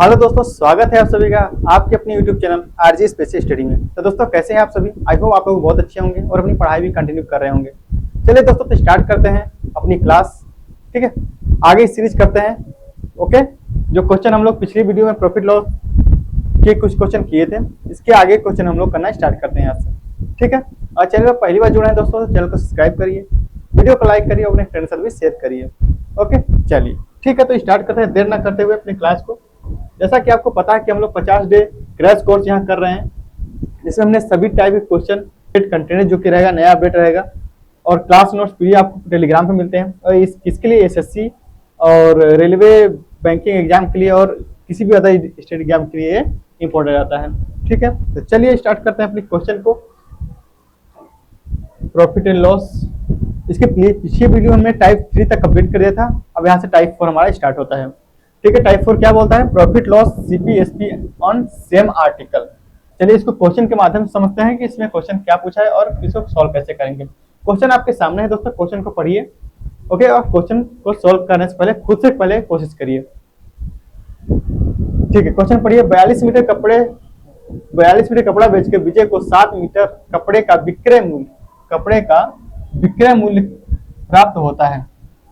Hello दोस्तों, स्वागत है आप सभी का आपके अपने YouTube channel RG special study में। तो दोस्तों कैसे हैं आप सभी। आई होप आप लोग बहुत अच्छे होंगे और अपनी पढ़ाई भी कंटिन्यू कर रहे होंगे। चलिए दोस्तों, तो स्टार्ट करते हैं अपनी क्लास। ठीक है, आगे सीरीज करते हैं। ओके, जो क्वेश्चन हम लोग पिछली वीडियो में प्रॉफिट लॉस के कुछ क्वेश्चन किए थे, इसके आगे क्वेश्चन हम लोग करना स्टार्ट करते हैं यहाँ से। ठीक है, और चैनल पर पहली बार जुड़े हैं दोस्तों तो चैनल को सब्सक्राइब करिए, वीडियो को लाइक करिए और अपने फ्रेंड से भी शेयर करिए। ओके चलिए ठीक है, तो स्टार्ट करते हैं देर ना करते हुए अपनी क्लास को। जैसा कि आपको पता है कि हम लोग 50 डे क्रैश कोर्स यहाँ कर रहे हैं, जिसमें हमने सभी टाइप के क्वेश्चन कंटेंट जो कि रहेगा नया अपडेट रहेगा, और क्लास नोट्स भी आपको टेलीग्राम पे मिलते हैं। और इसके लिए एसएससी और रेलवे बैंकिंग एग्जाम के लिए और किसी भी अदर स्टेट एग्जाम के लिए इम्पोर्टेंट रहता है। ठीक है, तो चलिए स्टार्ट करते हैं अपने क्वेश्चन को। प्रॉफिट एंड लॉस, इसके पिछले वीडियो हमने टाइप 3 तक कंप्लीट कर दिया था। अब यहाँ से टाइप 4 हमारा स्टार्ट होता है। ठीक है, टाइप 4 क्या बोलता है, profit loss CPSP on same article. चलिए इसको क्वेश्चन के माध्यम से समझते हैं कि इसमें क्वेश्चन क्या पूछा है और इसको सॉल्व कैसे करेंगे। क्वेश्चन आपके सामने है दोस्तों, क्वेश्चन को पढ़िए। ओके, और क्वेश्चन को सॉल्व करने से पहले खुद से पहले कोशिश करिए। ठीक है, क्वेश्चन पढ़िए। 42 मीटर कपड़ा बेचकर विजय को 7 मीटर कपड़े का विक्रय मूल्य प्राप्त होता है,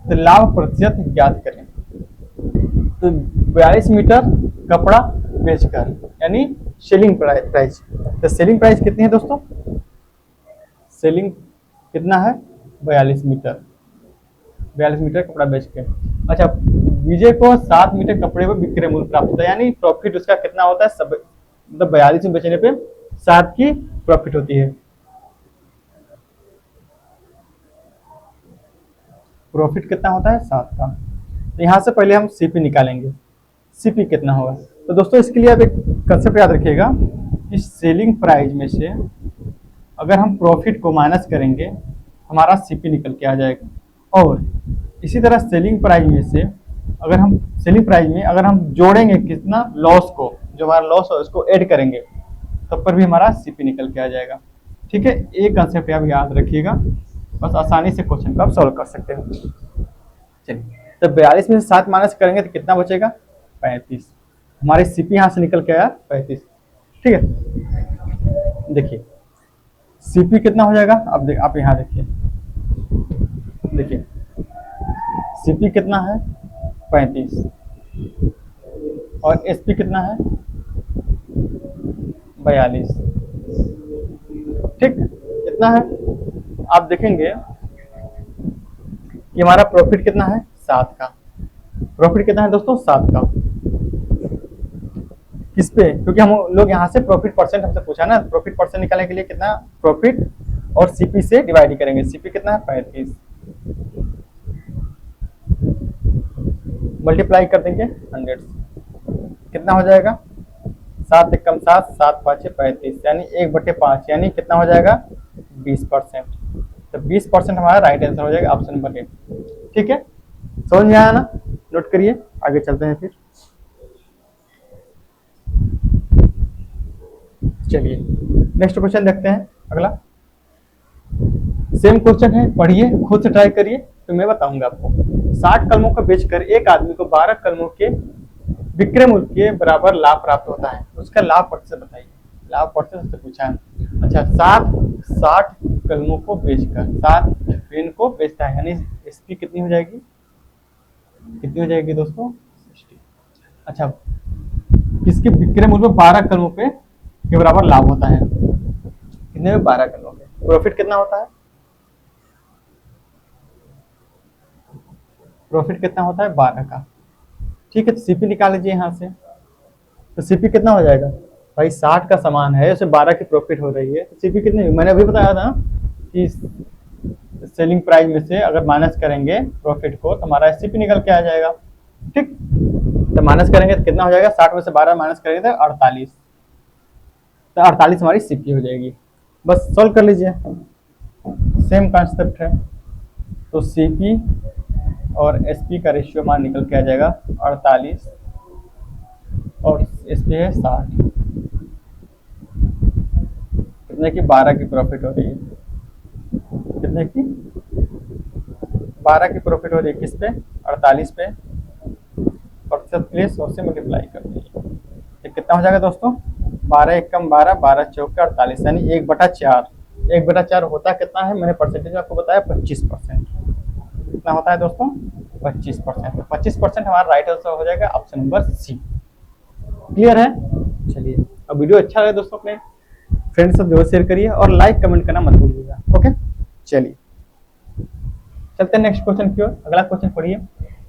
तो लाभ प्रतिशत ज्ञात करें। तो 42 मीटर कपड़ा बेचकर यानी सेलिंग प्राइस। तो सेलिंग प्राइस कितनी है दोस्तों, सेलिंग कितना है 42 मीटर कपड़ा बेच के। अच्छा, विजय को 7 मीटर कपड़े पर विक्रय मूल्य प्राप्त होता है, यानी प्रॉफिट उसका कितना होता है, मतलब 42 में बेचने पे 7 की प्रॉफिट होती है। प्रॉफिट कितना होता है 7 का। तो यहाँ से पहले हम सीपी निकालेंगे, सीपी कितना होगा। तो दोस्तों इसके लिए आप एक कंसेप्ट याद रखिएगा कि सेलिंग प्राइस में से अगर हम प्रॉफिट को माइनस करेंगे हमारा सीपी निकल के आ जाएगा। और इसी तरह सेलिंग प्राइस में अगर हम जोड़ेंगे कितना लॉस को, जो हमारा लॉस है उसको ऐड करेंगे, तब पर भी हमारा सीपी निकल के आ जाएगा। ठीक है, एक कंसेप्ट आप याद रखिएगा, बस आसानी से क्वेश्चन को आप सॉल्व कर सकते हो। चलिए, तो 42 में से 7 माइनस करेंगे तो कितना बचेगा 35। हमारे सीपी यहाँ से निकल के आया 35। ठीक है, देखिए सीपी कितना हो जाएगा। अब आप यहाँ देखिए सीपी कितना है 35 और एसपी कितना है 42। ठीक, कितना है आप देखेंगे कि हमारा प्रॉफिट कितना है 7 का। प्रॉफिट कितना है दोस्तों 7 का। किस पे, क्योंकि हम लोग यहाँ से प्रॉफिट परसेंट हमसे पूछा ना, प्रॉफिट परसेंट निकालने के लिए कितना प्रॉफिट और सीपी से डिवाइड करेंगे। सीपी कितना है 35, मल्टीप्लाई कर देंगे 100, कितना हो जाएगा 7 एकम 7, 7 5 35, यानी 1/5, यानी कितना हो जाएगा 20%। तो 20% हमारा राइट आंसर हो जाएगा, ऑप्शन नंबर ए। ठीक है, समझ में आया ना, नोट करिए, आगे चलते हैं फिर। चलिए नेक्स्ट क्वेश्चन देखते हैं, अगला सेम क्वेश्चन है, पढ़िए खुद से ट्राई करिए, तो मैं बताऊंगा आपको। 60 कलमों को बेचकर एक आदमी को 12 कलमों के विक्रय मूल्य के बराबर लाभ प्राप्त होता है, उसका लाभ प्रतिशत बताइए। लाभ प्रतिशत से पूछा है। अच्छा, 60 कलमों को बेचकर 7 पेन को बेचता है, यानी एसपी कितनी हो जाएगी दोस्तों 60। अच्छा, किसके विक्रय मूल्य में 12 कलमों के बराबर लाभ होता है, कितने में 12 कलमों के। प्रॉफिट कितना होता है, प्रॉफिट कितना होता है 12 का। ठीक है, तो सीपी निकाल लीजिए यहाँ से। तो सीपी कितना हो जाएगा भाई, 60 का सामान है, उसे 12 की प्रॉफिट हो रही है, तो सीपी कितनी, मैंने अभी बताया था कि सेलिंग प्राइस में से अगर माइनस करेंगे प्रॉफिट को तो हमारा सीपी निकल के आ जाएगा। ठीक, तो माइनस करेंगे तो कितना हो जाएगा, 60 में से 12 माइनस करेंगे तो 48, तो 48 हमारी सीपी हो जाएगी। बस सॉल्व कर लीजिए, सेम कॉन्सेप्ट है। तो सीपी और एसपी का रेशियो हमारा निकल के आ जाएगा 48 और एसपी है 60, कितने की 12 की प्रॉफिट हो रही है, कितने की 12 की प्रॉफिट हो रही है, किस पे 48 पे। प्रतिशत के लिए 100 से मल्टीप्लाई कर दीजिए। तो कितना हो जाएगा दोस्तों, 12 एकम 12, 12 चौके 48, यानी 1/4। 1/4 होता कितना है, मैंने परसेंटेज आपको बताया 25%। कितना होता है दोस्तों, 25%। तो 25% हमारा राइट आंसर हो जाएगा ऑप्शन नंबर सी। क्लियर है। चलिए, अब वीडियो अच्छा लगे दोस्तों अपने फ्रेंड्स सब जरूर शेयर करिए और लाइक कमेंट करना मत भूलिएगा। ओके, चलिए चलते हैं नेक्स्ट क्वेश्चन की ओर। अगला क्वेश्चन पढ़िए।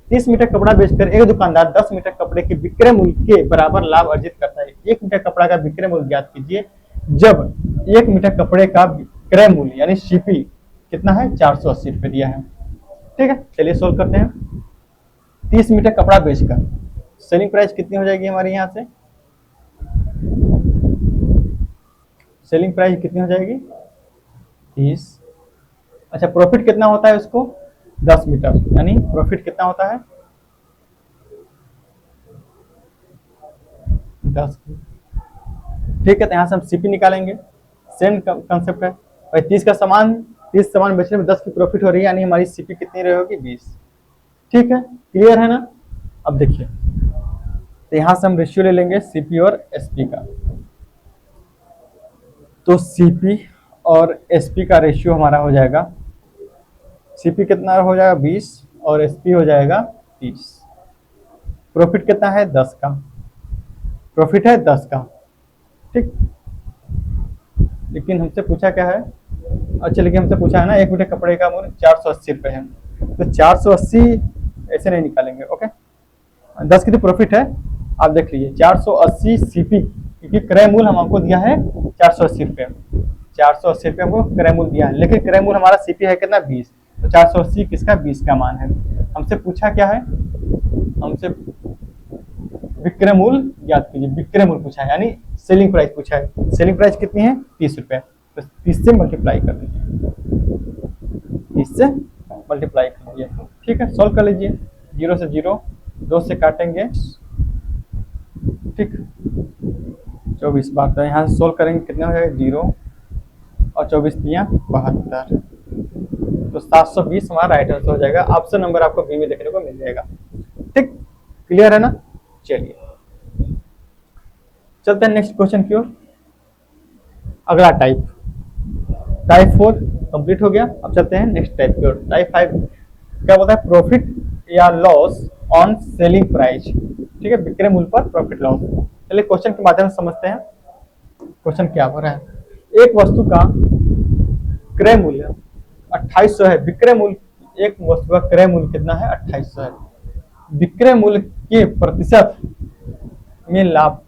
30 मीटर कपड़ा बेचकर एक दुकानदार 10 मीटर कपड़े के विक्रय मूल्य के बराबर लाभ अर्जित करता है। 1 मीटर कपड़ा का विक्रय मूल्य ज्ञात कीजिए जब 1 मीटर कपड़े का विक्रय मूल्य यानी सीपी कितना है, 480 रुपये दिया है। ठीक है, चलिए सोल्व करते हैं। 30 मीटर कपड़ा बेचकर सेलिंग प्राइस कितनी हो जाएगी हमारी, यहाँ से सेलिंग प्राइस कितनी हो जाएगी, 30। अच्छा, प्रॉफिट कितना होता है उसको, 10 मीटर, यानी प्रॉफिट कितना होता है, 10। ठीक है, तो यहाँ से हम सीपी निकालेंगे, सेम कंसेप्ट है भाई। 30 सामान बेचने में 10 की प्रॉफिट हो रही है, यानी हमारी सीपी कितनी रहेगी, 20। ठीक है, क्लियर है ना। अब देखिए, तो यहाँ से हम रेशियो ले लेंगे सीपी और एसपी का। तो सीपी और एसपी का रेशियो हमारा हो जाएगा, सीपी कितना हो जाएगा, 20 और एसपी हो जाएगा 30। प्रॉफिट कितना है, 10 का, प्रॉफिट है 10 का। ठीक, लेकिन हमसे पूछा क्या है, अच्छा लेकिन हमसे पूछा है ना 1 मीटर कपड़े का मूल्य 480 रुपये है, तो 480 ऐसे नहीं निकालेंगे। ओके, 10 की तो प्रॉफिट है, आप देख लीजिए 480 सीपी, क्योंकि क्रय मूल्य हमको दिया है 480 रुपये, 480 रुपये हमको क्रय मूल्य दिया है, लेकिन क्रय मूल्य हमारा सीपी है कितना, 20। तो 480 किसका, 20 का मान है। हमसे पूछा क्या है, हमसे विक्रय मूल्य ज्ञात कीजिए, विक्रय मूल्य पूछा है, यानी सेलिंग प्राइस पूछा है। सेलिंग प्राइस कितनी है, 30 रुपये, तो 30 से मल्टीप्लाई कर दीजिए, 30 से मल्टीप्लाई कर दीजिए। ठीक है, सॉल्व कर लीजिए। 0 से 0, 2 से काटेंगे, ठीक, 24 बार। तो यहाँ से सोल्व करेंगे, कितने हो जाएगा, 0 और 24 दिया 72, तो 720 हमारा राइट आंसर हो जाएगा। ऑप्शन नंबर आपको बी में देखने को मिल जाएगा। ठीक, क्लियर है ना। चलिए चलते हैं नेक्स्ट क्वेश्चन की ओर। अगला टाइप 4 कंप्लीट हो गया। अब चलते हैं नेक्स्ट टाइप की ओर। टाइप 5 क्या बोलता है, प्रॉफिट या लॉस ऑन सेलिंग प्राइस। ठीक है, विक्रय मूल्य पर प्रॉफिट लॉस। चलिए क्वेश्चन के माध्यम से समझते हैं क्वेश्चन क्या हो रहा है। एक वस्तु का क्रय मूल्य 2800 है, विक्रय मूल्य, एक वस्तु का क्रय मूल्य कितना है, 2800 है। विक्रय मूल्य के प्रतिशत में लाभ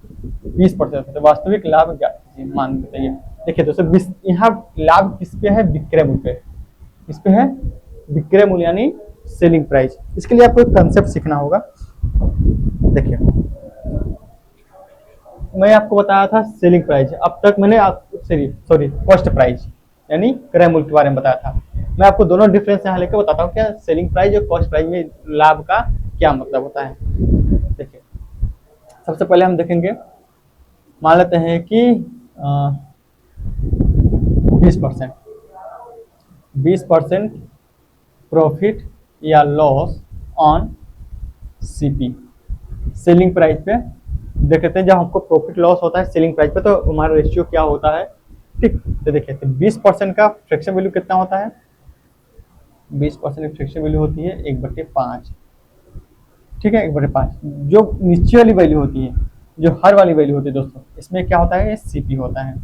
20% है, तो वास्तविक लाभ क्या मान बताइए। देखिए दोस्तों, यहाँ लाभ किस पे है, विक्रय मूल्य पे, किस पे है, विक्रय मूल्य यानी सेलिंग प्राइस। इसके लिए आपको एक कंसेप्ट सीखना होगा। देखिए, मैं आपको बताया था सेलिंग प्राइस, अब तक मैंने सॉरी कॉस्ट प्राइस यानी क्रय मूल्य के बारे में बताया था। मैं आपको दोनों डिफरेंस यहाँ लेकर बताता हूँ, क्या सेलिंग प्राइस और कॉस्ट प्राइस में लाभ का क्या मतलब होता है। देखिए, सबसे पहले हम देखेंगे, मान लेते हैं कि 20% प्रॉफिट या loss on CP, selling price पे देख लेते हैं। जब हमको प्रॉफिट लॉस होता है सेलिंग प्राइस पे, तो हमारा रेशियो क्या होता है। ठीक, तो देखिए, तो 20% का फ्रैक्शन वैल्यू कितना होता है, 20% की फ्रैक्शन वैल्यू होती है 1/5। ठीक है, 1/5 जो नीचे वाली वैल्यू होती है, जो हर वाली वैल्यू होती है दोस्तों, इसमें क्या होता है, सीपी होता है।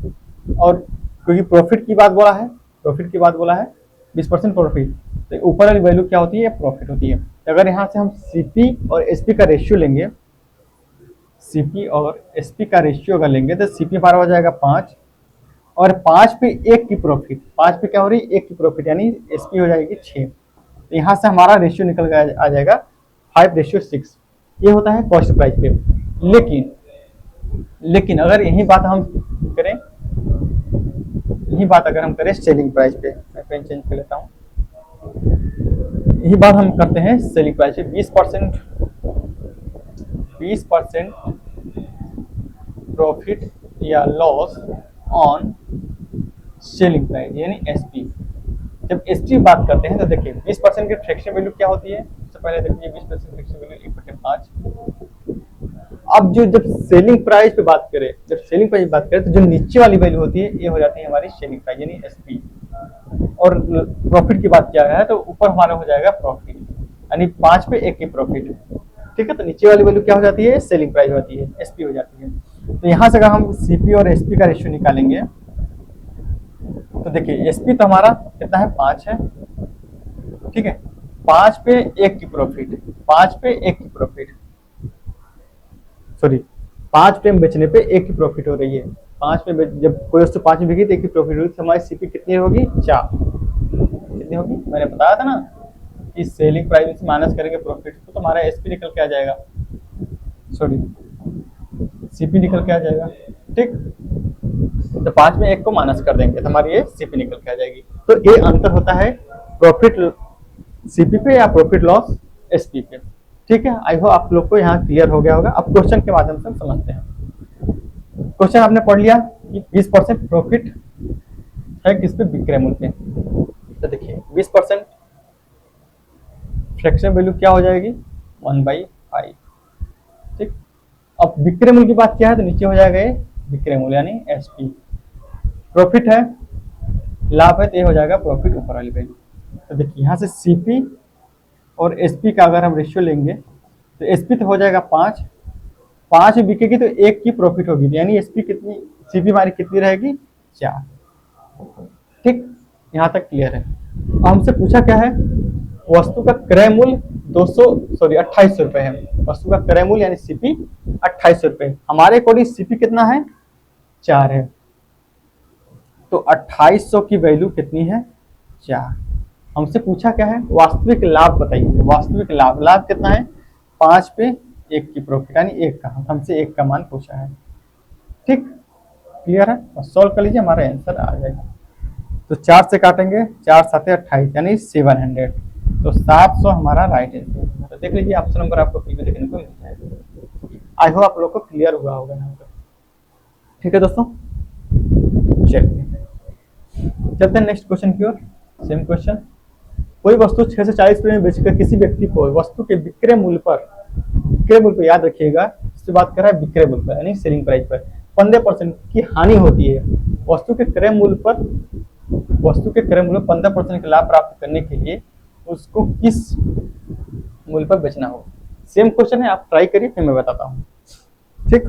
और क्योंकि प्रॉफिट की बात बोला है, 20% प्रॉफिट, तो ऊपर वाली वैल्यू क्या होती है, प्रॉफिट होती है। तो अगर यहाँ से हम सीपी और एसपी का रेशियो लेंगे, सीपी और एसपी का रेशियो अगर लेंगे, तो सीपी हमारा हो जाएगा 5 और 5 पे 1 की प्रॉफिट, 5 पे क्या हो रही है, 1 की प्रॉफिट, यानी एसपी हो जाएगी 6। तो यहाँ से हमारा रेशियो निकल कर आ जाएगा 5:6। ये होता है कॉस्ट प्राइस पे। लेकिन अगर यही बात हम करें, सेलिंग प्राइस पे, मैं पेन चेंज कर लेता हूँ, यही बात हम करते हैं सेलिंग प्राइस पे। 20% प्रॉफिट या लॉस ऑन सेलिंग प्राइस यानी एसपी। जब एसपी बात करते हैं तो देखिए 20% की फ्रैक्शन वैल्यू क्या होती है। सबसे पहले देखिए 20% फ्रैक्शन वैल्यू 1/5, अब जब सेलिंग प्राइस पे बात करें, तो जो नीचे वाली वैल्यू होती है ये हो जाती है हमारी सेलिंग प्राइस यानी एसपी। और प्रॉफिट की बात किया गया है तो ऊपर हमारा हो जाएगा प्रॉफिट यानी 5 पे 1 की प्रॉफिट। ठीक है, तो नीचे वाली वैल्यू क्या हो जाती है, सेलिंग प्राइस होती है, एसपी हो जाती है। तो यहाँ से अगर हम सीपी और एसपी का रेशियो निकालेंगे तो देखिए एसपी तो हमारा कितना है, 5 है। ठीक है, 5 पे 1 की प्रॉफिट, 5 पे 1 की प्रॉफिट, सॉरी 5 पे बेचने पे 1 की प्रॉफिट हो रही है। 5 पे जब कोई वस्तु 5 में बिकी तो 1 की प्रॉफिट होगी, तो हमारी सीपी कितनी होगी, 4। कितनी होगी, मैंने बताया था ना कि सेलिंग प्राइस से माइनस करेंगे प्रॉफिट तो हमारा एसपी निकल के आ जाएगा, सॉरी सीपी निकल के आ जाएगा। ठीक, तो 5 में 1 को माइनस कर देंगे तो हमारी ये सीपी निकल के आ जाएगी। तो ये अंतर होता है प्रॉफिट सीपी पे या प्रॉफिट लॉस एसपी पे। ठीक है, आई होप आप लोग को यहाँ क्लियर हो गया होगा। अब क्वेश्चन के माध्यम से हम समझते हैं। क्वेश्चन आपने पढ़ लिया कि 20% प्रॉफिट है किस पे, विक्रय मूल्य पे। तो देखिए 20% फ्रैक्शन वैल्यू क्या हो जाएगी, 1/5। ठीक, अब विक्रय मूल्य की बात क्या है तो नीचे हो जाएगा ये विक्रय मूल्य यानी एसपी। प्रॉफिट है, लाभ है, तो ये हो जाएगा प्रॉफिट ऊपर वाली वैल्यू। तो देखिए यहाँ से सीपी और एसपी का अगर हम रेशियो लेंगे तो एसपी तो हो जाएगा 5 बिकेगी तो 1 की प्रॉफिट होगी, यानी एसपी कितनी, सीपी हमारी कितनी रहेगी, 4। ठीक, यहाँ तक क्लियर है। हमसे पूछा क्या है, वस्तु का क्रय मूल्य 2800 रुपए है। वस्तु का क्रय मूल्य यानी सीपी 2800 रुपए। हमारे अकॉर्डिंग सीपी कितना है, 4 है, तो 2800 की वैल्यू कितनी है, 4। हमसे पूछा क्या है, वास्तविक लाभ बताइए। वास्तविक लाभ कितना है, 5 पे 1 की प्रॉफिट यानी 1 का, हमसे 1 का मान पूछा है। ठीक, क्लियर है, और सॉल्व कर लीजिए, हमारा आंसर आ जाएगा। तो 4 से काटेंगे, 4 7 28 यानी 700, तो 700 हमारा राइट आंसर। तो देख लीजिए ऑप्शन नंबर आपको पी में देखने को मिल जाएगा। आई होप आप लोग को क्लियर हुआ होगा यहाँ पर। ठीक है दोस्तों, चलिए चलते हैं नेक्स्ट क्वेश्चन की ओर। सेम क्वेश्चन, कोई वस्तु 640 रुपये में बेचकर किसी व्यक्ति को वस्तु के विक्रय मूल्य पर याद रखिएगा, इससे बात कर रहा है विक्रय मूल्य पर यानी सेलिंग प्राइस पर 15% की हानि होती है। वस्तु के क्रय मूल्य 15% का लाभ प्राप्त करने के लिए उसको किस मूल्य पर बेचना होगा। सेम क्वेश्चन है, आप ट्राई करिए फिर मैं बताता हूँ। ठीक,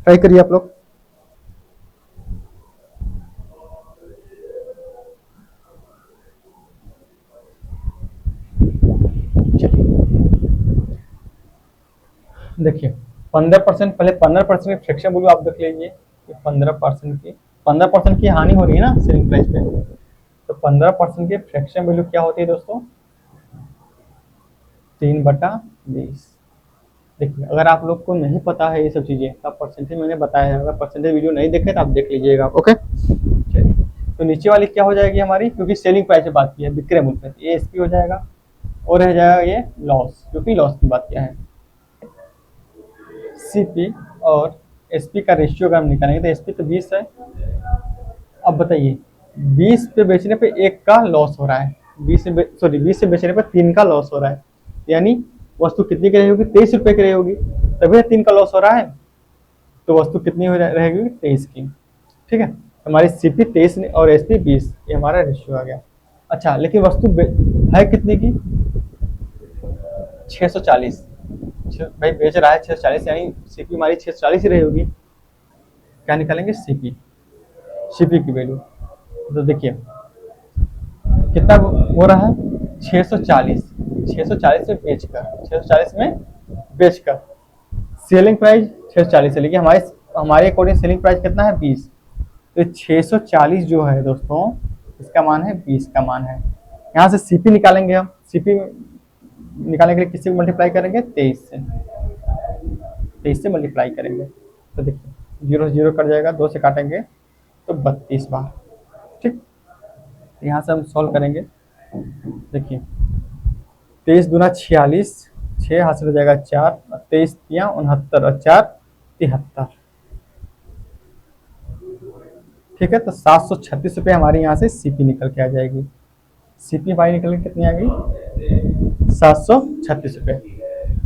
ट्राई करिए आप लोग। देखिए 15%, पहले 15% की फ्रैक्शन वैल्यू आप देख लीजिए कि 15% की हानि हो रही है ना सेलिंग प्राइस पे, तो 15% की फ्रैक्शन वैल्यू क्या होती है दोस्तों, 3/20। देखिए अगर आप लोग को नहीं पता है ये सब चीजें तो परसेंटेज मैंने बताया है, अगर परसेंटेज वीडियो नहीं देखे तो आप देख लीजिएगा। ओके, चलिए तो नीचे वाली क्या हो जाएगी हमारी, क्योंकि सेलिंग प्राइस से बात की है, विक्रय मूल्य पे, ये एसपी हो जाएगा और रह जाएगा ये लॉस, क्योंकि लॉस की बात किया है। सीपी और एसपी का रेशियो अगर हम निकालेंगे तो एसपी तो 20 है। अब बताइए 20 पे बेचने पे 1 का लॉस हो रहा है, 20 से बेचने पे 3 का लॉस हो रहा है, यानी वस्तु कितनी की रहेगी, 23 रुपए की रहेगी, तभी 3 का लॉस हो रहा है, तो वस्तु कितनी हो रहेगी, 23 की। ठीक है, हमारी सीपी 23 और एसपी 20, ये हमारा रेशियो आ गया। अच्छा, लेकिन वस्तु है कितनी की, 640। भाई बेच रहा है 640, यानी सीपी हमारी 640 ही रहेगी। क्या निकालेंगे, सीपी की वैल्यू। तो देखिए कितना हो रहा है, 640 में बेचकर सेलिंग प्राइस 640 है, लेकिन हमारे अकॉर्डिंग सेलिंग प्राइस कितना है, 20। तो 640 जो है दोस्तों इसका मान है 20 का मान है। यहाँ से सीपी निकालेंगे हम, सीपी निकालने के लिए किसी को मल्टीप्लाई करेंगे, 23 से मल्टीप्लाई करेंगे। तो देखिए 0 0 कट जाएगा, 2 से काटेंगे तो 32 बार। ठीक, यहाँ से हम सॉल्व करेंगे। देखिए 23 दूना 46, 6 हाथ से हो जाएगा 4, 23 तिया 69 और 4 73। ठीक है, तो 736 रुपये हमारे यहाँ से सीपी निकल के आ जाएगी। सीपी हमारी निकल के कितनी आ गई, 736 रुपये।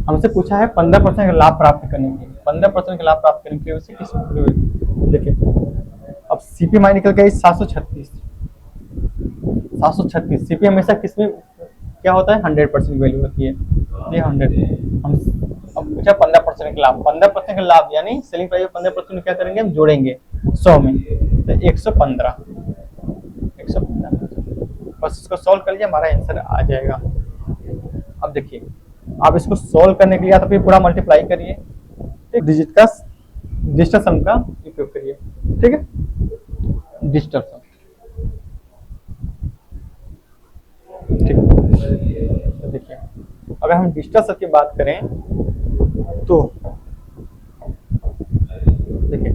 हमसे पूछा है 15% का लाभ प्राप्त करने के लिए। 15% का लाभ प्राप्त करने के लिए उसे किस देखिए, अब सीपी हमारी निकल गई 736। 736 सीपी हमेशा किसमें क्या होता है, 100% वैल्यू होती है, ये 100। हम अब पूछा 15% का लाभ, 15% का लाभ यानी सेलिंग प्राइस 15% क्या करेंगे, हम जोड़ेंगे 100 में, तो 115 बस इसको सॉल्व कर लिया, हमारा आंसर आ जाएगा। अब देखिए, आप इसको सॉल्व करने के लिए या तो फिर पूरा मल्टीप्लाई करिए, एक डिजिट का डिजिटल सम का उपयोग करिए, ठीक है, डिजिटल सम, ठीक। तो देखिए, अगर हम डिजिटल सम की बात करें तो देखिए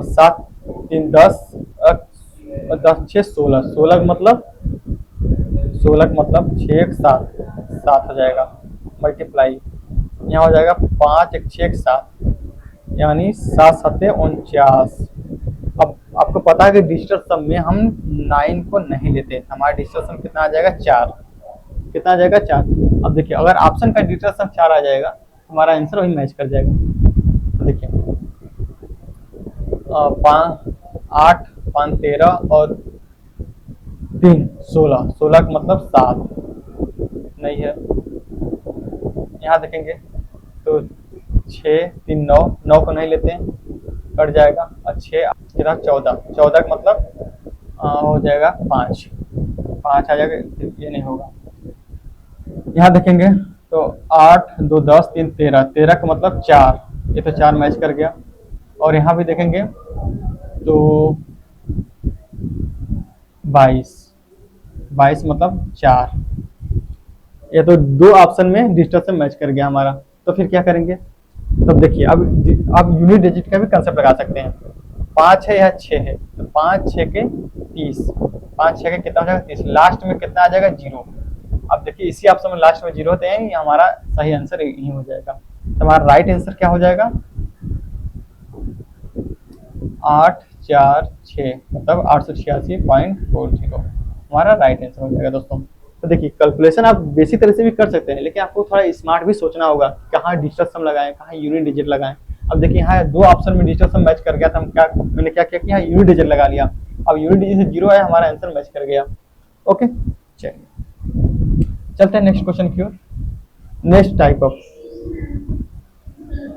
7 3 10 10 6 16, 16 मतलब 6 1 7 7 हो जाएगा, मल्टीप्लाई यहाँ हो जाएगा 5 1 6 1 7, यानी 7 7 49। अब आपको पता है कि डिजिटल सम में हम 9 को नहीं लेते, हमारा डिजिटल सम कितना आ जाएगा, 4। कितना आ जाएगा, 4। अब देखिए, अगर ऑप्शन का डिजिटल सम 4 आ जाएगा, हमारा आंसर वही मैच कर जाएगा। तो देखिए 8 5 13 और 3 16, 16 का मतलब 7 नहीं है। यहाँ देखेंगे तो 6 3 9, 9 को नहीं लेते हैं, कट जाएगा, और 6 13 14, 14 का मतलब हो जाएगा 5 5 आ जाएगा, ये नहीं होगा। यहाँ देखेंगे तो 8 2 10 3 13, 13 का मतलब 4, ये तो 4 मैच कर गया। और यहाँ भी देखेंगे तो 22 22 मतलब 4, ये तो 2 ऑप्शन में डिजिटल से मैच कर गया हमारा। तो फिर क्या करेंगे, तब देखिए, अब आप यूनिट डिजिट का भी कंसेप्ट लगा सकते हैं। 5 है या 6 है, तो 5 6 के 30, 5 6 के कितना हो जाएगा, 30, लास्ट में कितना आ जाएगा, 0। अब देखिए, इसी ऑप्शन में लास्ट में 0 होते हैं, ये हमारा सही आंसर यही हो जाएगा। तो हमारा राइट आंसर क्या हो जाएगा, 8 4 6 मतलब 886.40 हमारा राइट आंसर हो जाएगा दोस्तों। तो देखिए, कैलकुलेशन आप बेसिक तरह से भी कर सकते हैं, लेकिन आपको थोड़ा स्मार्ट भी सोचना होगा, कहाँ डिजिटल सम लगाएं, कहाँ यूनिट डिजिट लगाएं। अब देखिए, यहाँ 2 ऑप्शन में डिजिटल सम मैच कर गया था, मैंने क्या किया कि यहाँ यूनिट डिजिट लगा लिया। अब यूनिट डिजिट से 0 है, हमारा आंसर मैच कर गया। ओके, चलिए चलते हैं नेक्स्ट क्वेश्चन की ओर। नेक्स्ट टाइप ऑफ,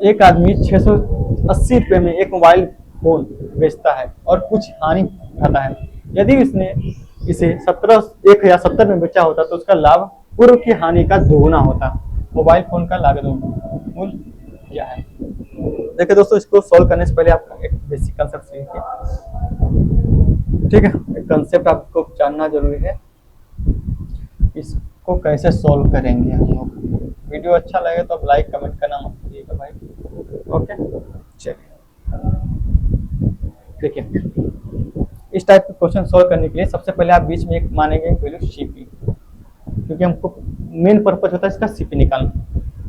एक आदमी 680 रुपये में एक मोबाइल फोन बेचता है और कुछ हानि उठाता है। यदि उसने इसे 1070 में बेचा होता तो उसका लाभ पूर्व की हानि का दोगुना होता। मोबाइल फोन का लागत मूल्य क्या है। देखिए दोस्तों, इसको सॉल्व करने से पहले आप एक बेसिक कंसेप्ट सीखिए, ठीक है। एक कंसेप्ट आपको जानना जरूरी है, इसको कैसे सॉल्व करेंगे हम लोग। वीडियो अच्छा लगे तो आप लाइक कमेंट करना मत भूलिएगा भाई, ओके। चलिए देखिए, इस टाइप के क्वेश्चन सॉल्व करने के लिए सबसे पहले आप बीच में एक मानेंगे वैल्यू सीपी, क्योंकि हमको मेन पर्पज होता है इसका सीपी निकालना।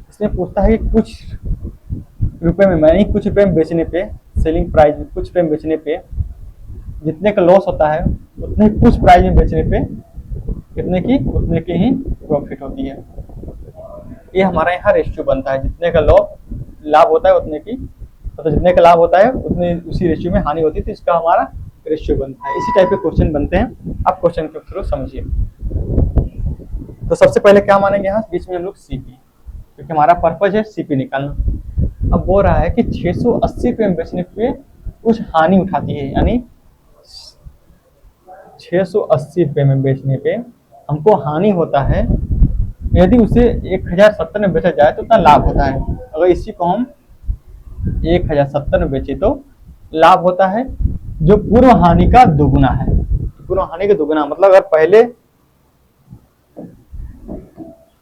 इसमें पूछता है कि कुछ रुपए में, यानी कुछ रुपए में बेचने पे, सेलिंग प्राइस में कुछ रुपए में बेचने पे जितने का लॉस होता है, उतने कुछ प्राइस में बेचने पे कितने की, उतने की ही प्रॉफिट होती है। ये हमारा यहाँ रेशियो बनता है, जितने का लाभ होता है उतने की, मतलब जितने का लाभ होता है उतने उसी रेशियो में हानि होती है, तो इसका हमारा रेशियो बनता है। इसी टाइप के क्वेश्चन बनते हैं, आप क्वेश्चन के थ्रू समझिए। तो सबसे पहले क्या मानेंगे, यहाँ बीच में हम लोग सीपी, क्योंकि हमारा पर्पज है सीपी निकालना। अब बोल रहा है कि 680 रुपये में बेचने पे कुछ हानि उठाती है, यानी 680 रुपये में बेचने पे हमको हानि होता है। यदि उसे 1070 में बेचा जाए तो उतना लाभ होता है। अगर इसी को हम 1070 में बेचे तो लाभ होता है जो पूर्व हानि का दुगुना है। पूर्व हानि का दुगुना मतलब अगर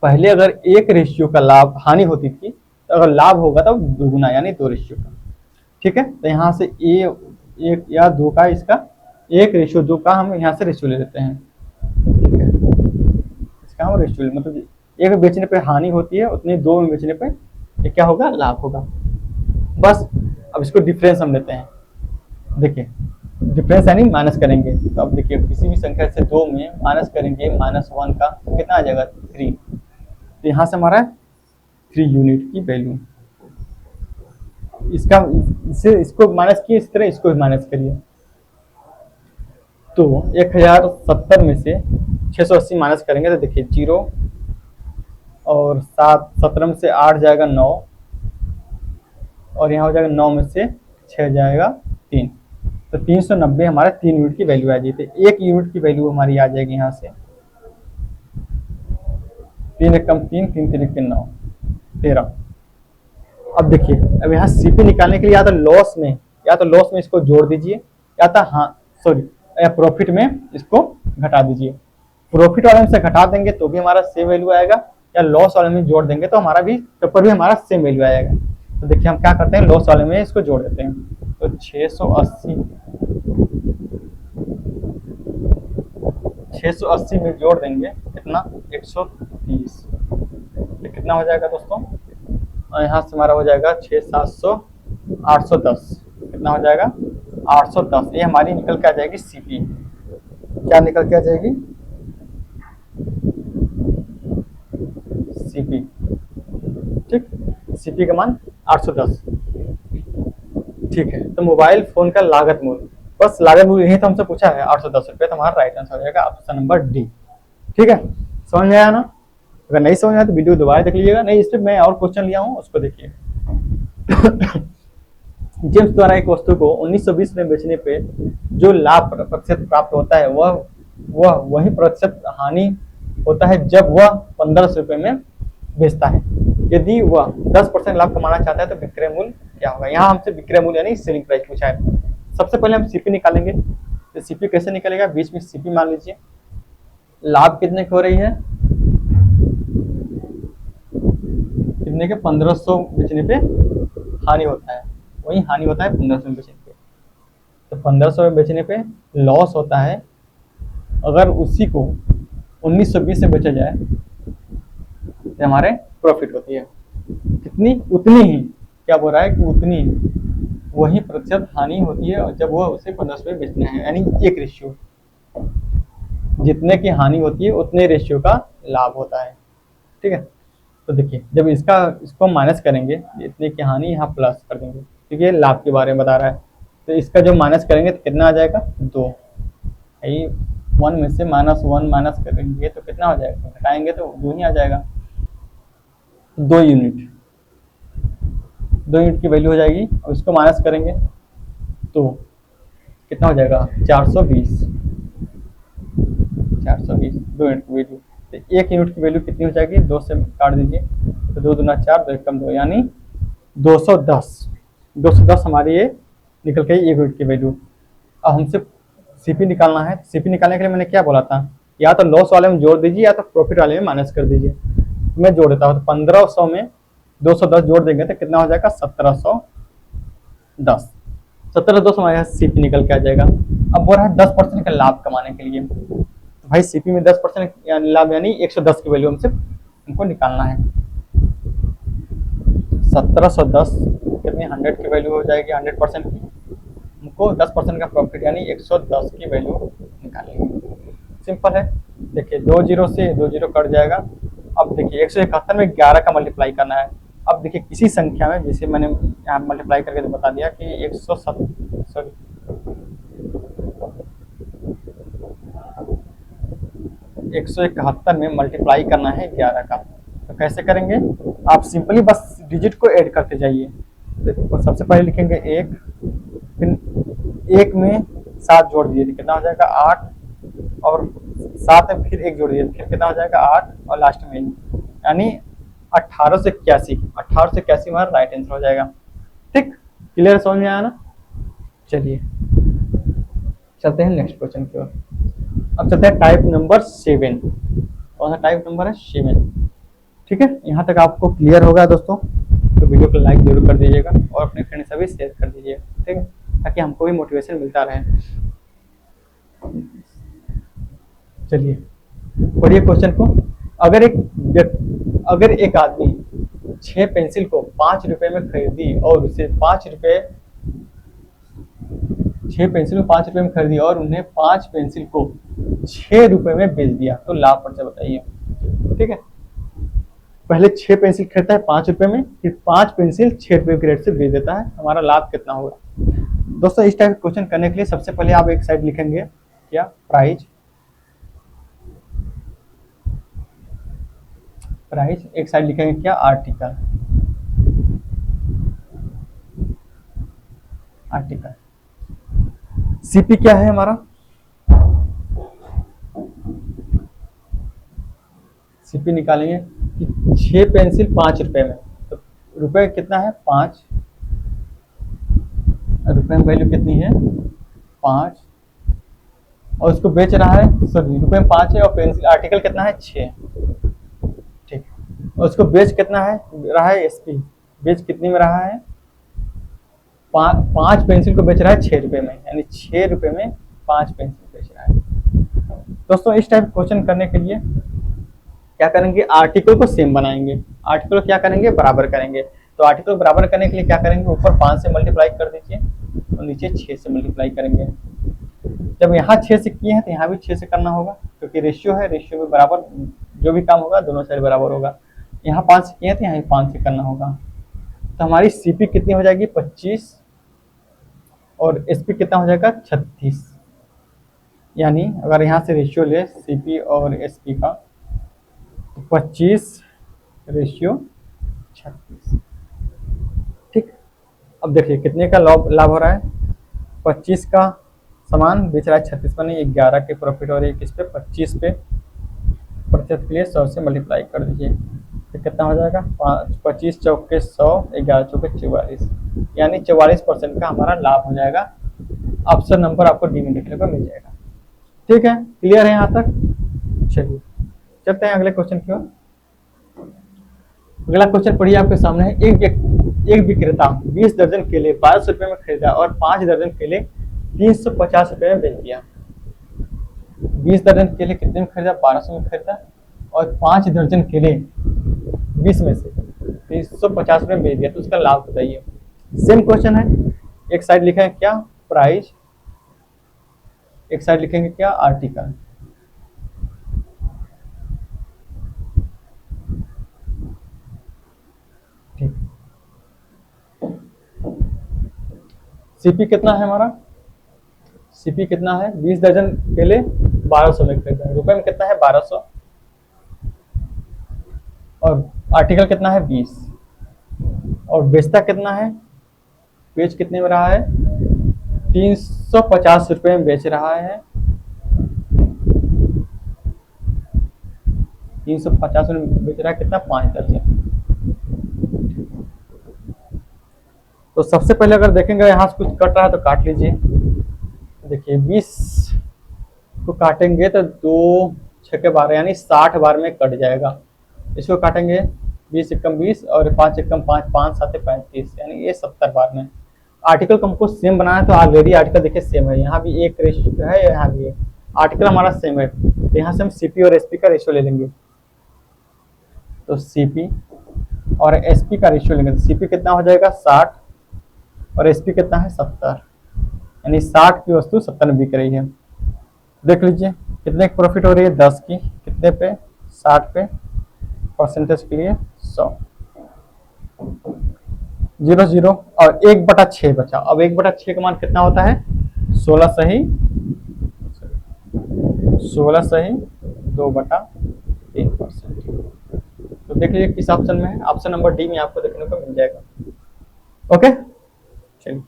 पहले अगर 1 रेशियो का लाभ हानि होती थी, तो अगर लाभ होगा तो दुगुना, यानी 2 रेशियो का, ठीक है। तो यहाँ से 1 या 2 का, इसका 1 रेशियो 2 का हम यहाँ से रेशियो ले लेते हैं, ठीक है। इसका हम रेशियो मतलब 1 में बेचने पे हानि होती है, उतनी 2 में बेचने पे ये क्या होगा, लाभ होगा। बस अब इसको डिफरेंस हम लेते हैं। देखिए, डिफरेंस यानी माइनस करेंगे, तो अब देखिए किसी भी संख्या से 2 में माइनस करेंगे -1 का, कितना आ जाएगा, 3। तो यहाँ से हमारा 3 यूनिट की वैल्यू, इसका इससे इसको माइनस किए, इस तरह इसको भी माइनस करिए। तो 1070 में से 680 माइनस करेंगे तो देखिए 0, और 17 में से 8 जाएगा 9, और यहाँ हो जाएगा 9 में से 6 जाएगा 3, तो 390 हमारा 3 यूनिट की वैल्यू आ जाएगी। तो 1 यूनिट की वैल्यू हमारी आ जाएगी यहाँ से 3 एक कम 3, 3 3 एक 9, 13। अब देखिए, अब यहाँ सीपी निकालने के लिए या तो लॉस में इसको जोड़ दीजिए, या तो या प्रॉफिट में इसको घटा दीजिए। प्रॉफिट वाले में से घटा देंगे तो भी हमारा सेम वैल्यू आएगा, या लॉस वाले में जोड़ देंगे तो हमारा भी पेपर भी हमारा सेम वैल्यू आएगा। तो देखिए हम क्या करते हैं, लॉस वाले में इसको जोड़ देते हैं। तो 680 में जोड़ देंगे कितना, 130, तो कितना हो जाएगा दोस्तों, और यहाँ से हमारा हो जाएगा 6 700 810, कितना हो जाएगा 810। ये हमारी निकल के आ जाएगी सीपी। क्या निकल के आ जाएगी, सीपी। ठीक, सीपी का मान 810। ठीक है, तो मोबाइल फोन का लागत मूल्य, बस लागत मूल्य यही तो हमसे पूछा है 810 रुपये, तो हमारा राइट आंसर हो जाएगा ऑप्शन नंबर डी। ठीक है, समझ में आया ना? अगर नहीं समझ में आया तो वीडियो दोबारा देख लीजिएगा, नहीं इस पर मैं और क्वेश्चन लिया हूँ उसको देखिए। जेम्स द्वारा एक वस्तु को 1920 में बेचने पे जो लाभ प्रतिशत प्राप्त होता है वह वही प्रतिशत हानि होता है जब वह 1500 रुपये में बेचता है। यदि वह 10% लाभ कमाना चाहता है तो विक्रय मूल्य क्या होगा। यहाँ हमसे विक्रय मूल्य यानी सेलिंग प्राइस पूछा है। सबसे पहले हम सीपी निकालेंगे। तो सीपी कैसे निकलेगा, बीच में सीपी मान लीजिए। लाभ कितने की हो रही है, कितने के, 1500 बेचने पे हानि होता है, वही हानि होता है 1500 में बेचने पे। तो 1500 में बेचने पे लॉस होता है, अगर उसी को 1920 से बेचा जाए तो हमारे प्रॉफिट होती है कितनी, उतनी ही, क्या बोल रहा है कि उतनी वही प्रतिशत हानि होती है जब वो उसे 1500 में बेचना है, यानी एक रेशियो, जितने की हानि होती है उतने रेशियो का लाभ होता है। ठीक है, तो देखिए जब इसको माइनस करेंगे, इतने की हानि यहाँ प्लस कर देंगे क्योंकि ये लाभ के बारे में बता रहा है। तो इसका जो माइनस करेंगे तो कितना आ जाएगा, 2। 1 में से -1 माइनस करेंगे तो कितना हो जाएगा, घटाएंगे तो 2 ही आ जाएगा। 2 यूनिट की वैल्यू हो जाएगी, और इसको माइनस करेंगे तो कितना हो जाएगा, 420। 2 यूनिट की वैल्यू, तो 1 यूनिट की वैल्यू कितनी हो जाएगी, 2 से काट दीजिए तो 2 दूना 4, 2 एक कम 2, यानी 210 हमारी ये निकल गई 1 यूनिट की वैल्यू। अब हमसे सीपी निकालना है। सीपी निकालने के लिए मैंने क्या बोला था, या तो लॉस वाले में जोड़ दीजिए या तो प्रॉफिट वाले में माइनस कर दीजिए। मैं जोड़ देता हूँ, तो 1500 में 210 जोड़ देंगे तो कितना हो जाएगा, 1710। 1710 हमारे यहाँ सीपी निकल के आ जाएगा। अब बोल रहा है 10% का लाभ कमाने के लिए, तो भाई सीपी में 10% लाभ यानी 110 की वैल्यू हमको निकालना है। 1710 कितनी, 100 की वैल्यू हो जाएगी, 100% की। हमको 10% का प्रॉफिट यानी 110 की वैल्यू निकालेंगे। सिंपल है, देखिए 2 जीरो से 2 जीरो कट जाएगा। अब देखिए 171 में 11 का मल्टीप्लाई करना है। अब देखिए किसी संख्या में, जैसे मैंने यहाँ मल्टीप्लाई करके तो बता दिया कि 171 में मल्टीप्लाई करना है 11 का। तो कैसे करेंगे, आप सिंपली बस डिजिट को ऐड करते जाइए। तो सबसे पहले लिखेंगे 1, फिर 1 में 7 जोड़ दिए कितना हो जाएगा 8, और 7 में फिर 1 जोड़ दिए फिर कितना हो जाएगा 8, और लास्ट में यानी 1881 हमारा राइट आंसर हो जाएगा। ठीक, क्लियर, समझ में आया ना? चलिए चलते हैं नेक्स्ट क्वेश्चन की ओर। अब चलते हैं टाइप नंबर 7। कौन सा टाइप नंबर है, 7। ठीक है, यहाँ तक आपको क्लियर होगा दोस्तों, तो वीडियो को लाइक जरूर कर दीजिएगा और अपने फ्रेंड से भी शेयर कर दीजिएगा। ठीक है, ताकि हमको भी मोटिवेशन मिलता रहे। चलिए पढ़िए क्वेश्चन को। अगर एक आदमी 6 पेंसिल को 5 रुपए में खरीदी और उसे 5 रुपए 6 पेंसिल को 5 रुपए में खरीदी और उन्हें 5 पेंसिल को 6 रुपए में बेच दिया, तो लाभ पर से बताइए। ठीक है, पहले 6 पेंसिल खरीदता है 5 रुपए में, फिर 5 पेंसिल 6 रुपए के रेट से बेच देता है, हमारा लाभ कितना होगा। दोस्तों इस टाइप का क्वेश्चन करने के लिए सबसे पहले आप एक साइड लिखेंगे क्या, प्राइस, प्राइस, एक साइड लिखेंगे क्या, आर्टिकल, आर्टिकल। सीपी क्या है हमारा, सीपी निकालेंगे कि 6 पेंसिल 5 रुपए में, तो रुपए कितना है 5, रुपए में वैल्यू कितनी है 5, और उसको बेच रहा है, सॉरी रुपए में 5 है और पेंसिल आर्टिकल कितना है 6, ठीक। और उसको बेच कितना है रहा है, एसपी बेच कितनी में रहा है, 5 पेंसिल को बेच रहा है 6 रुपए में, यानी 6 रुपए में 5 पेंसिल बेच रहा है। दोस्तों इस टाइप क्वेश्चन करने के लिए क्या करेंगे, आर्टिकल को सेम बनाएंगे, आर्टिकल क्या करेंगे, बराबर करेंगे। तो आर्टिकल बराबर करने के लिए क्या करेंगे, ऊपर 5 से मल्टीप्लाई कर दीजिए और नीचे 6 से मल्टीप्लाई करेंगे। जब यहाँ 6 से किए हैं तो यहाँ भी 6 से करना होगा, क्योंकि रेशियो है, रेशियो में बराबर जो भी काम होगा दोनों साइड बराबर होगा। यहाँ 5 से किए हैं तो यहाँ 5 से करना होगा। तो हमारी सीपी कितनी हो जाएगी 25 और एसपी कितना हो जाएगा 36, यानी अगर यहाँ से रेशियो ले सीपी और एसपी का, तो 25 रेशियो 36, ठीक। अब देखिए कितने का लाभ हो रहा है, 25 का सामान बेच रहा है 36 पर, नहीं 11 के प्रॉफिट हो रही है किस पे, 25 पे, प्रतिशत के लिए 100 से मल्टीप्लाई कर दीजिए, तो कितना हो जाएगा 25 चौके 100, 11 चौके 44, यानी 44% का हमारा लाभ हो जाएगा। ऑप्शन नंबर आपको डी में देखने को मिल जाएगा। ठीक है, क्लियर है यहाँ तक। चलिए चलते हैं अगले क्वेश्चन की ओर। अगला क्वेश्चन पढ़िए आपके सामने है, एक विक्रेता 20 दर्जन केले 1200 रुपए में खरीदा और 5 दर्जन केले 350 रुपए में बेच दिया। 20 दर्जन केले कितने में खरीदा, 1200 में खरीदा, और 5 दर्जन केले 20 में से 350 रुपए में बेच दिया, तो उसका लाभ बताइए। सेम क्वेश्चन है, एक साइड लिखा है क्या, प्राइस, एक साइड लिखेंगे क्या, आर्टिकल। ठीक, सीपी कितना है हमारा, सीपी कितना है, 20 दर्जन केले 1200 में खरीदा, रुपए में कितना है 1200, और आर्टिकल कितना है 20, और बेचता कितना है, बेच कितने में रहा है 350 रुपए में बेच रहा है, 350 में बेच रहा है कितना, 5 दर्जन। तो सबसे पहले अगर देखेंगे यहाँ से कुछ कट रहा है तो काट लीजिए। देखिए 20 को काटेंगे तो 2 6 12 यानी 60 बार में कट जाएगा। इसको काटेंगे 20 एकम 20 और 5 एकम 5, 5 7 35, यानी ये 70 बार में। आर्टिकल को हमको सेम बनाना है, तो ऑलरेडी आर्टिकल देखिए सेम है, यहाँ भी एक रेशियो है, यहाँ भी एक आर्टिकल हमारा सेम है, तो यहाँ से हम सीपी और एसपी का रेशियो ले लेंगे। तो सीपी और एसपी का रेशियो लेंगे, तो सीपी कितना हो जाएगा 60 और एसपी कितना है 70, यानी 60 की वस्तु 70 में बिक रही है। देख लीजिए कितने की प्रॉफिट हो रही है, 10 की, कितने पे 60 पे, परसेंटेज के लिए 100, 0 0 और 1/6 बचा। अब 1/6 का मान कितना होता है, 16 सही 2/3%। तो देख लीजिए किस ऑप्शन में है, ऑप्शन नंबर डी में आपको देखने को मिल जाएगा। ओके, चलिए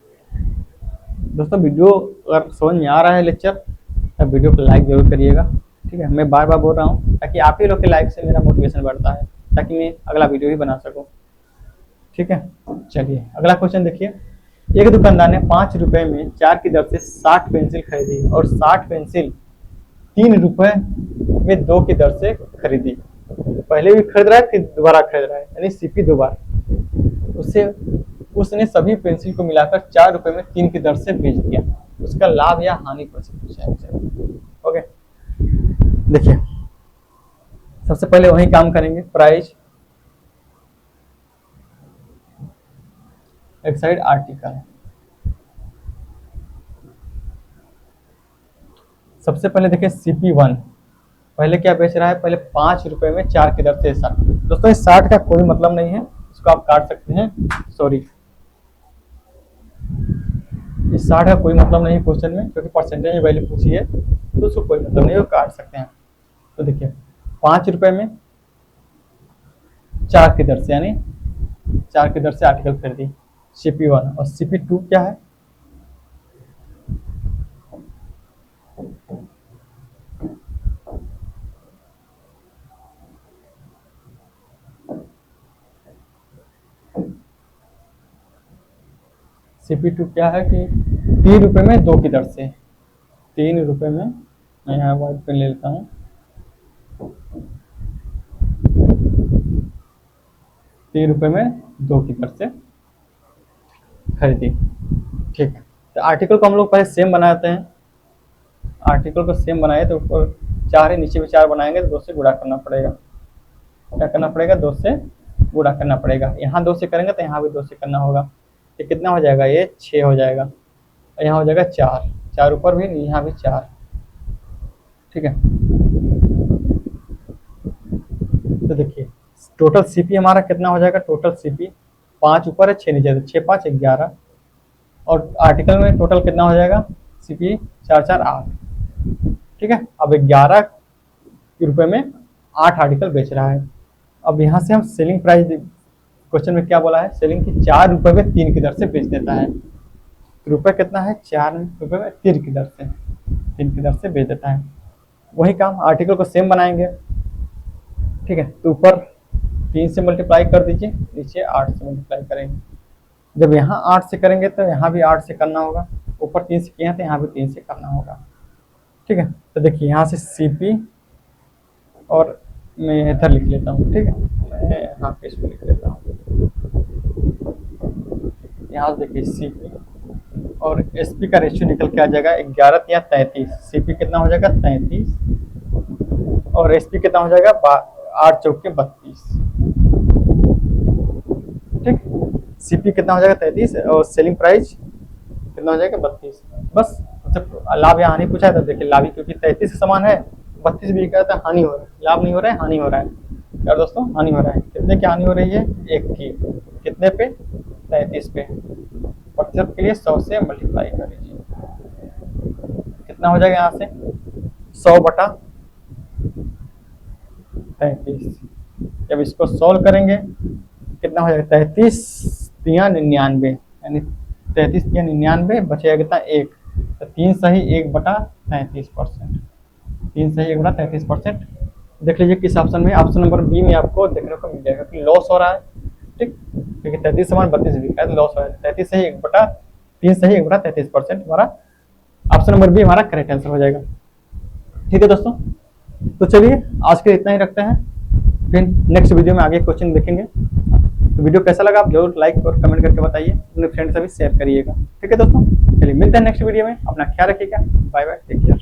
दोस्तों, वीडियो अगर समझ में आ रहा है लेक्चर, तो वीडियो को लाइक जरूर करिएगा। ठीक है, मैं बार बार बोल रहा हूँ ताकि आप ही लोग के लाइक से मेरा मोटिवेशन बढ़ता है, ताकि मैं अगला वीडियो भी बना सकूँ। ठीक है, चलिए अगला क्वेश्चन देखिए। एक दुकानदार ने 5 रुपए में 4 की दर से 60 पेंसिल खरीदी और 60 पेंसिल 3 रुपए में 2 की दर से खरीदी। पहले भी खरीद रहा है फिर दोबारा खरीद रहा है, यानी सीपी 2 बार। उसने सभी पेंसिल को मिलाकर 4 रुपए में 3 की दर से बेच दिया, उसका लाभ या हानि पर से पूछा है। ओके, देखिए सबसे पहले वही काम करेंगे, प्राइस, एक साइड आर्टिकल। सबसे पहले देखिए CP1 पहले क्या बेच रहा है, पहले 5 रुपए में 4 की दर से दोस्तों इस 60 का कोई मतलब नहीं है, इसको आप काट सकते हैं। सॉरी, इस 60 का कोई मतलब नहीं है क्वेश्चन में, क्योंकि परसेंटेज वैल्यू पूछी है तो उसको कोई मतलब नहीं है, वो काट सकते हैं। तो देखिए 5 रुपए में 4 की दर से, यानी 4 की दर से आर्टिकल खरीदी CP1। और CP2 क्या है? CP2 क्या है कि 3 रुपए में 2 की दर से, 3 रुपए में, मैं यहाँ व्हाइट पेन ले लेता हूँ, 3 रुपए में 2 की दर से खरीदी। ठीक, तो आर्टिकल को हम लोग पहले सेम बनाते हैं। आर्टिकल को सेम बनाए तो ऊपर 4 है, नीचे भी 4 बनाएंगे तो 2 से गुणा करना पड़ेगा। क्या करना पड़ेगा? 2 से गुणा करना पड़ेगा। यहाँ 2 से करेंगे तो यहाँ भी 2 से करना होगा। ये कितना हो जाएगा? ये 6 हो जाएगा। और यहाँ हो जाएगा 4, 4 ऊपर भी, यहाँ भी 4। ठीक है, तो देखिए टोटल सीपी हमारा कितना हो जाएगा? टोटल सीपी 5 ऊपर है 6 नीचे, तो 6 5 11। और आर्टिकल में टोटल कितना हो जाएगा? सीपी 4 4 8। ठीक है, अब 11 रुपए में 8 आर्टिकल बेच रहा है। अब यहाँ से हम सेलिंग प्राइस, क्वेश्चन में क्या बोला है? सेलिंग की 4 रुपए में 3 की दर से बेच देता है। रुपए कितना है? 4 रुपए में 3 की दर से, 3 की दर से बेच देता है। वही काम आर्टिकल को सेम बनाएंगे। ठीक है, तो ऊपर 3 से मल्टीप्लाई कर दीजिए, नीचे 8 से मल्टीप्लाई करेंगे। जब यहाँ 8 से करेंगे तो यहाँ भी 8 से करना होगा, ऊपर 3 से किया तो यहाँ भी 3 से करना होगा। ठीक है, तो देखिए यहाँ से सीपी, और मैं इधर लिख लेता हूँ। ठीक है, मैं यहाँ पे इसको लिख लेता हूँ। यहाँ से देखिए सीपी और एसपी का रेशियो निकल के आ जाएगा 11 या 33। सीपी कितना हो जाएगा? 33, और एसपी कितना हो जाएगा? 8 चौके 32। ठीक, सीपी कितना हो जाएगा? 33, और सेलिंग प्राइस कितना हो जाएगा? 32। बस लाभ यहाँ नहीं पूछा है, तो देखिए लाभ, क्योंकि 33 के समान है, 32 भी कहता है, हानि हो रहा है। लाभ नहीं हो रहा है, हानि हो रहा है। क्या दोस्तों? हानि हो रहा है। कितने की हानि हो रही है? 1 की। कितने पे? 33 पे। प्रतिशत के लिए 100 से मल्टीप्लाई कर लीजिए, कितना हो जाएगा? यहाँ से 100 बटा 33। जब इसको सॉल्व करेंगे कितना हो जाएगा? 33 तिया 99, यानी 33 तिया 99, बचेगा कितना? 1। तो 3 सही 1 बटा 33%, 3 सही 1 बटा 33%। देख लीजिए किस ऑप्शन में, ऑप्शन नंबर बी में आपको देखने को मिल जाएगा कि लॉस हो रहा है। ठीक, क्योंकि 33 समान 32 लिखा है तो लॉस हो रहा है। 33 सही 1 बटा 3 सही 1 बटा 33%, हमारा ऑप्शन नंबर बी हमारा करेक्ट आंसर हो जाएगा। ठीक है दोस्तों, तो चलिए आज के इतना ही रखते हैं, फिर नेक्स्ट वीडियो में आगे क्वेश्चन देखेंगे। तो वीडियो कैसा लगा आप जरूर लाइक और कमेंट करके बताइए, अपने फ्रेंड से भी शेयर करिएगा। ठीक है दोस्तों, चलिए मिलते हैं नेक्स्ट वीडियो में। अपना ख्याल रखिएगा, बाय बाय, टेक केयर।